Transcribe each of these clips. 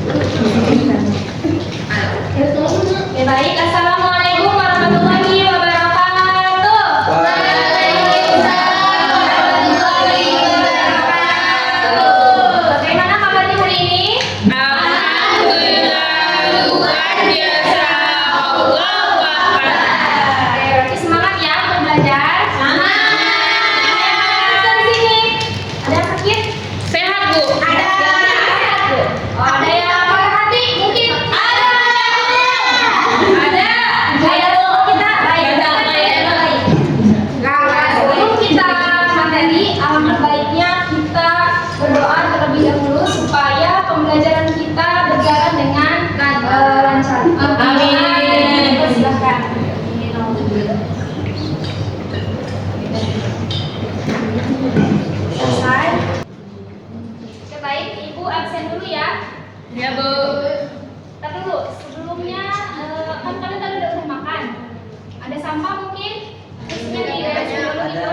Ya baik, assalamualaikum warahmatullahi wabarakatuh. Waalaikumsalam warahmatullahi wabarakatuh. Bagaimana kabarnya hari ini? Alhamdulillah luar biasa. Allahu Akbar. Oke, berarti semangat ya untuk belajar. Semangat. Ada di sini. Ada yang sakit? Sehat, Bu? Ada. Sehat, Bu. Oh, ada yang patah hati? Mungkin. Ada. Ayo kita baik. Nah, sebelum kita materi, alangkah baiknya kita berdoa terlebih dahulu supaya pembelajaran kita berjalan dengan lancar. Amin. Silakan. Selesai. Oke, baik, Ibu absen dulu ya. Ya, Bu. Ntar dulu, sebelumnya kan kalian tadi udah makan. Ada sampah mungkin? Terusnya diberesin dulu gitu.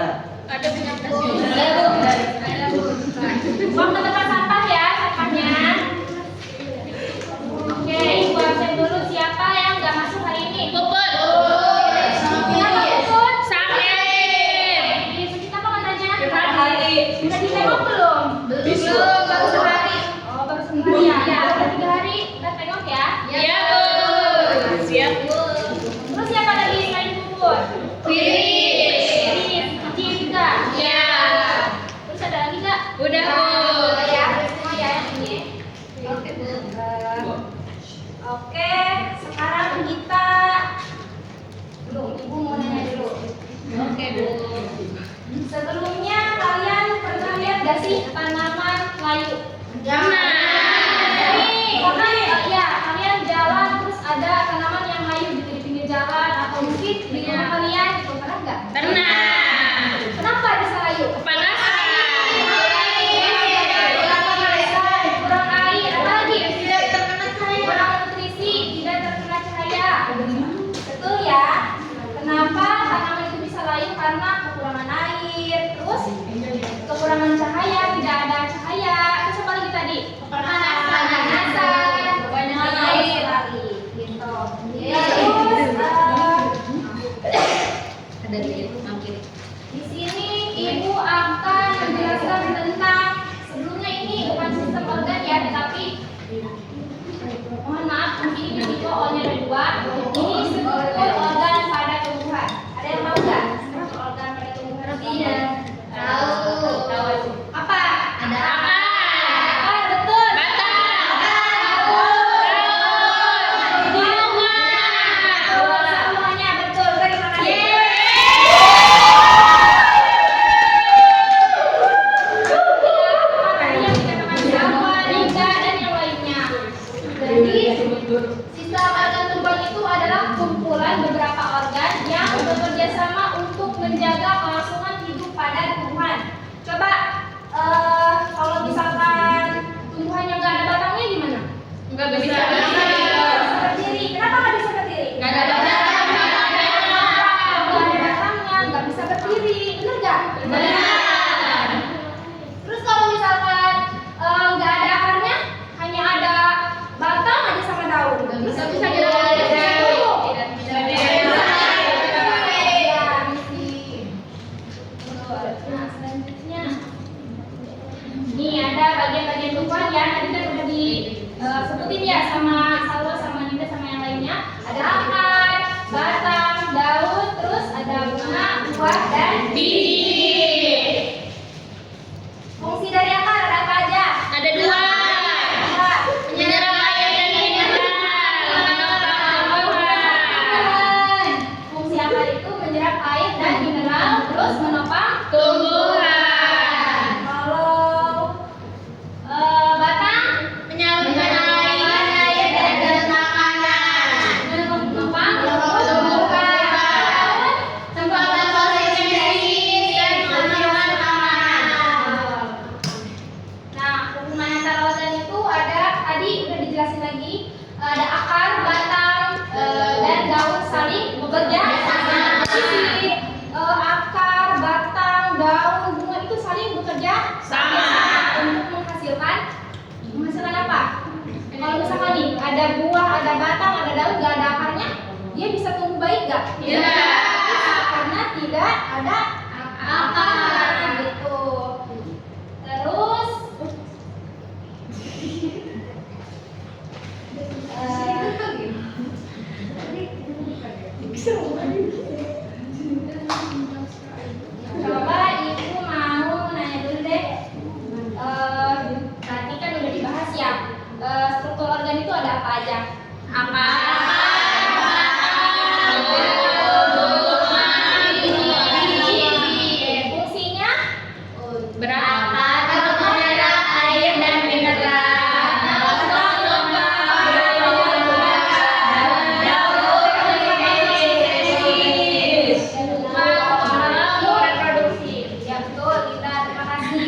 Ada minyak Ada, Bu. Buang ke tempat sampah ya, sampahnya. Oke, Ibu absen dulu. Siapa yang nggak masuk hari ini? Puput. Kenapa Puput? Sakit. Sakit apa katanya? Hari. Sudah ditengok belum? Belum, baru sehari. Oh, baru sehari ya? Ya, udah 3 hari. Kita tengok ya. Iya, Bu. Siap, Bu. Terus siapa lagi selain Puput? Wiris. Cici juga. Ya. Terus ada lagi nggak? Udah, Bu. Udah ya, udah semua ya yang ini. Oke, Bu. Oke, sekarang kita belum. Ibu mau nanya dulu. Oke, Bu. Sebelumnya kalian pernah lihat gak sih tanaman layu? Jangan. Ya, kalian jalan terus ada tanaman yang layu gitu di pinggir jalan atau mungkin di rumah kalian gitu, pernah nggak? Pernah. Kenapa bisa layu? Kepanasan. Kurang air, apa lagi? Tidak terkena cahaya. Kurang nutrisi, tidak terkena cahaya. Betul ya? Kenapa tanaman itu bisa layu? Karena kekurangan air, terus kekurangan cahaya, tidak ada cahaya. Terus apa lagi tadi? Kepanasan, Kebanyakan air air. lagi, gitu. Ada di mampir. Di sini Ibu akan menjelaskan tentang, sebelumnya ini bukan sistem organ ya, tetapi mohon maaf, mungkin ini tipe O-nya ada 2. Ini struktur organ pada tumbuhan. Ada yang tahu nggak struktur organ pada tumbuhan? Tidak. Tahu. Apa? Ada apa? Apa? Betul. Semuanya betul. Terima kasih. Yang dikatakan siapa, Rika, dan yang lainnya. Jadi, sistem organ tumbuhan itu adalah kumpulan beberapa organ yang bekerja sama untuk menjaga kelangsungan hidup pada tumbuhan. Coba, kalau misalkan tumbuhan yang nggak ada batangnya gimana? Enggak bisa. Bisa berdiri. Kenapa nggak bisa berdiri? Enggak ada batang. Nggak ada batangnya, nggak bisa berdiri. Bener nggak? Benar. Terus kalau misalkan nggak ada akarnya, hanya ada batang aja sama daun. Bisa jalan. Nah, selanjutnya ini ada bagian-bagian tumbuhan ya, tadi kan udah disebutin ya sama Salwa, sama Ninda, sama yang lainnya. Ada akar, batang, daun, terus ada bunga, buah, dan Biji. fungsi dari akar ada apa aja? Ada 2. Menyerap air dan mineral. Fungsi akar itu menyerap air dan mineral, terus menopang Tumbuhan. Kalau batang Menyalurkan air ada batang, ada daun, nggak ada akarnya, dia bisa tumbuh baik nggak? Iya. Bisa, karena tidak ada akar gitu. Terus coba ibu mau nanya dulu deh. Tadi kan udah dibahas ya. Struktur organ itu ada apa aja? Apa? Fungsinya? Berapa? Darah, air, dan mineral. Reproduksi. Ya betul, kita terima kasih.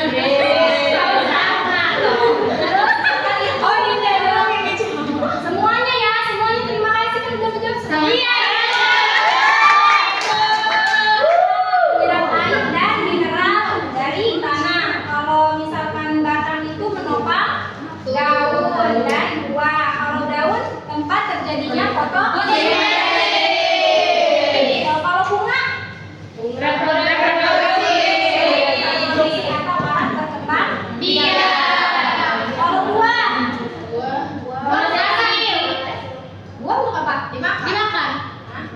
Sama-sama dong. Terus oh ini doang ini cuma. Semuanya ya, semuanya terima kasih kan udah menjawab semua. Iya. Mineral air dan mineral dari tanah. Kalau misalkan batang itu menopang daun dan buah. Kalau daun tempat terjadinya fotosintesa. Kalau bunga Reproduksi. atau alat berkembang. Iya. Kalau buah Hasil. buah untuk apa? Dimakan.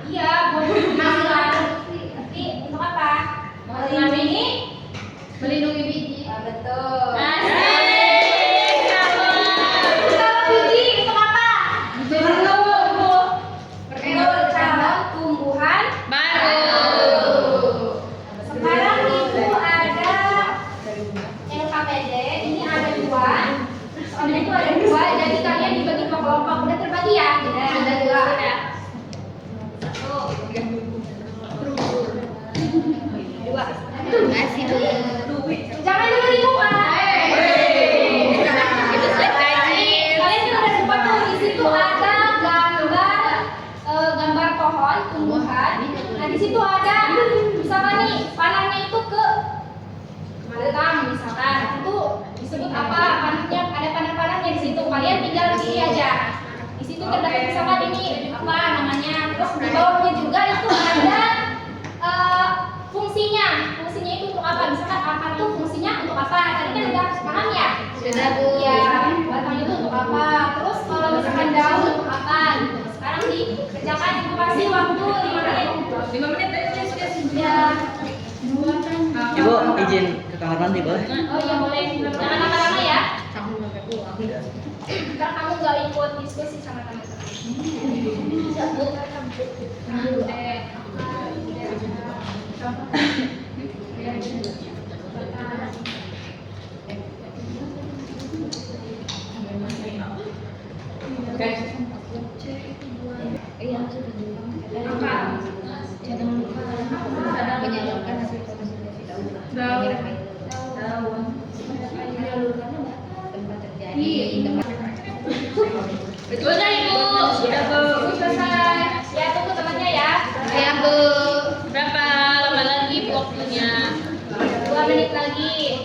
Iya, buah makan. Tapi untuk apa? Melindungi. Melindungi biji. Betul. Asik. Kalau biji untuk apa? Bertumbuh. Betul, cabang tumbuhan. Baru. Sekarang ibu ada LKPD, ini ada dua. Soalnya itu ada dua, jadi kalian dibagi dua kelompok. Udah terbagi ya? Ada dua. Satu. Dua. Masih Jangan dulu dibuka. Itu gaji. Kalian kan udah dapat tuh di situ ada gambar pohon tumbuhan. Nah di situ ada misalkan nih panahnya itu ke belakang misalkan itu disebut apa panahnya, ada panah-panahnya di situ. Kalian tinggal pilih aja. Di situ terdapat misalkan ini apa namanya. Terus di bawahnya juga itu ada fungsinya. Fungsinya itu untuk apa? Misalkan akar tuh fungsinya untuk apa? Tadi kan udah paham ya? Sudah, Bu. Ya, batang itu untuk apa? Terus kalau misalkan daun untuk apa? Gitu. Sekarang dikerjakan, ibu kasih waktu 5 menit. 5 menit aja sudah. Ya. Ibu izin ke kamar mandi boleh? Oh iya boleh. Jangan lama-lama ya. Kamu sampai pulang. Ntar kamu nggak ikut diskusi sama teman-teman. Menyalurkan hasil fotosintesa daun. Tempat terjadi. Sudah, Ibu. Sudah, Bu. Selesai. Ya tunggu temannya ya. Ya, Bu. Berapa lama lagi waktunya? 2 menit lagi.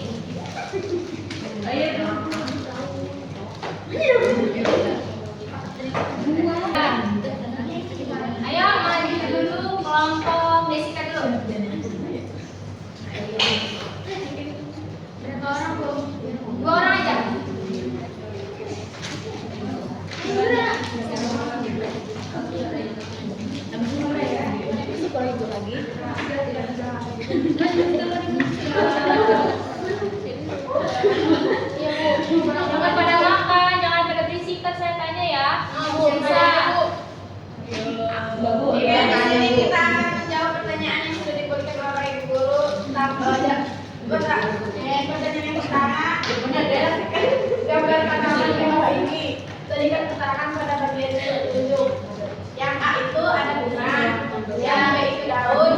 Ayo maju dulu kelompok Desika dulu. Berapa orang Bu? 2 orang aja. Jangan pada makan, jangan pada berisik, kan saya tanya ya. Bisa. Ini kita akan menjawab pertanyaan yang sudah diberikan Bapak Ibu Guru tentang pertanyaan yang pertama, gambar tanaman di bawah ini. Tadi kan keterangan pada bagian tunjuk. Yang A itu ada bunga, yang B itu daun,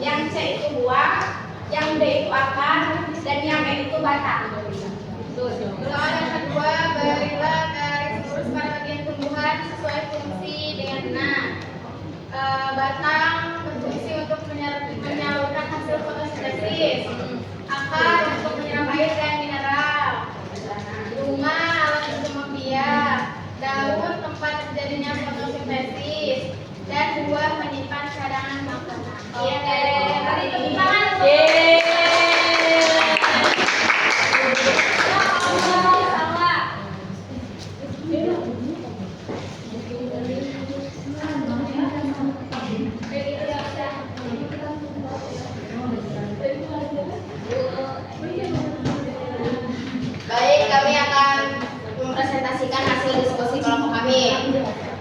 yang C itu buah, yang Oke, mari tepuk tangan untuk sama. Baik, kami akan mempresentasikan hasil diskusi kelompok kami.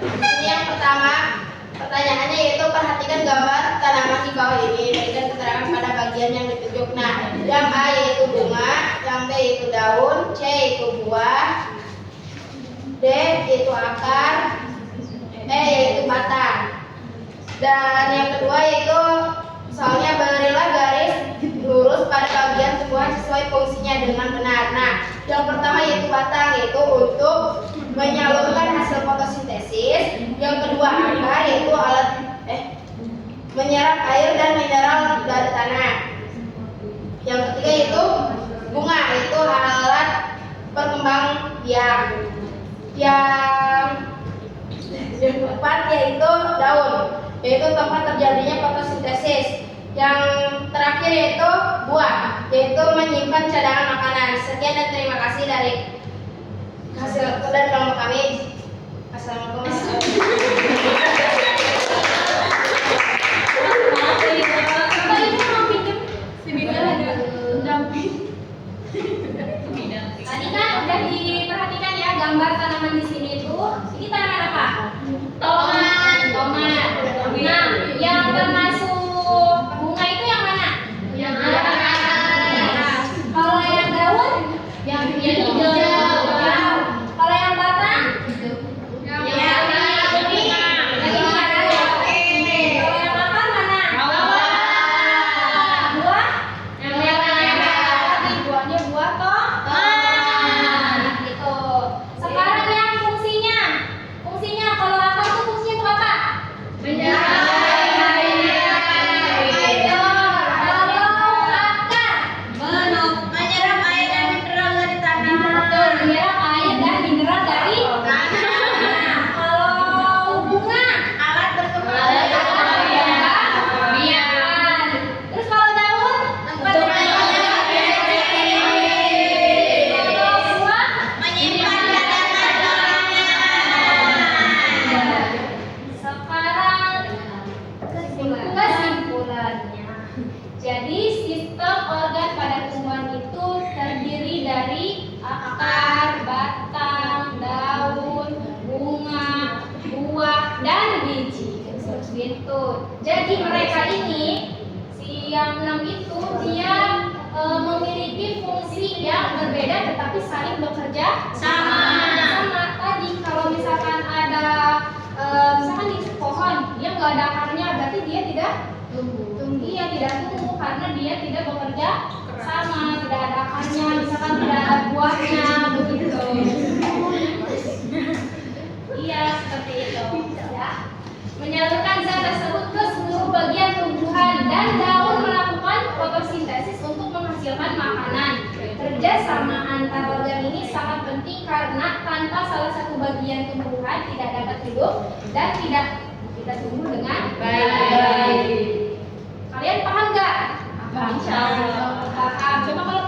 Ini yang pertama, pertanyaannya yaitu perhatikan gambar tanaman di bawah ini, berikan keterangan pada bagian yang ditunjuk. Nah, yang A yaitu bunga, yang B yaitu daun, C yaitu buah, D yaitu akar, E yaitu batang. Dan yang kedua yaitu soalnya berilah garis lurus pada bagian tumbuhan sesuai fungsinya dengan benar. Nah, yang pertama yaitu batang, yaitu untuk menyalurkan hasil fotosintesis. Yang kedua akar, yaitu alat menyerap air dan mineral dari tanah. Yang ketiga yaitu bunga, yaitu alat perkembang biak. Yang keempat yaitu daun, yaitu tempat terjadinya fotosintesis. Yang terakhir yaitu buah, yaitu menyimpan cadangan makanan. Sekian dan terima kasih dari hasil dari kelompok kami. Assalamualaikum. Bapak Ibu mau pinjam tadi kan udah diperhatikan ya gambar tanaman di sini itu. Ini tanaman apa? Tomat. Tomat. Nah, yang termasuk bunga itu yang mana? Yang Nah, kalau yang daun? Yang hijau. Kalau yang batang? Yang Lagi di mana? Kalau yang akar mana? Buah? Yang merah. Tadi buahnya buah toh? Nah, gitu. Sekarang yang fungsinya. Fungsinya kalau akar itu fungsinya untuk apa? Menyerap air dan mineral dari tanah. Betul, menyerap air dan mineral dari tanah. Kalau bunga, Alat berkembang biakan. Terus kalau daun, Tempat untuk terjadinya Kalau buah, menyimpan cadangan. sekarang kesimpulannya. Jadi sistem organ pada tumbuhan itu terdiri dari akar, batang, daun, bunga, buah, dan biji. Gitu. Jadi mereka ini si yang 6 itu dia memiliki fungsi yang berbeda tetapi saling bekerja Sama. Sama tadi kalau misalkan ada misalkan di pohon dia nggak ada akarnya berarti dia tidak tumbuh. Iya tidak tumbuh karena dia tidak bekerja sama, tidak ada akarnya, misalkan tidak ada buahnya begitu. Iya seperti itu ya. Menyalurkan zat tersebut ke seluruh bagian tumbuhan dan daun melakukan fotosintesis untuk menghasilkan makanan. Kerjasama antar organ ini sangat penting karena tanpa salah satu bagian tumbuhan tidak dapat hidup dan tidak tumbuh dengan baik. Kalian paham nggak? Paham. Coba kalau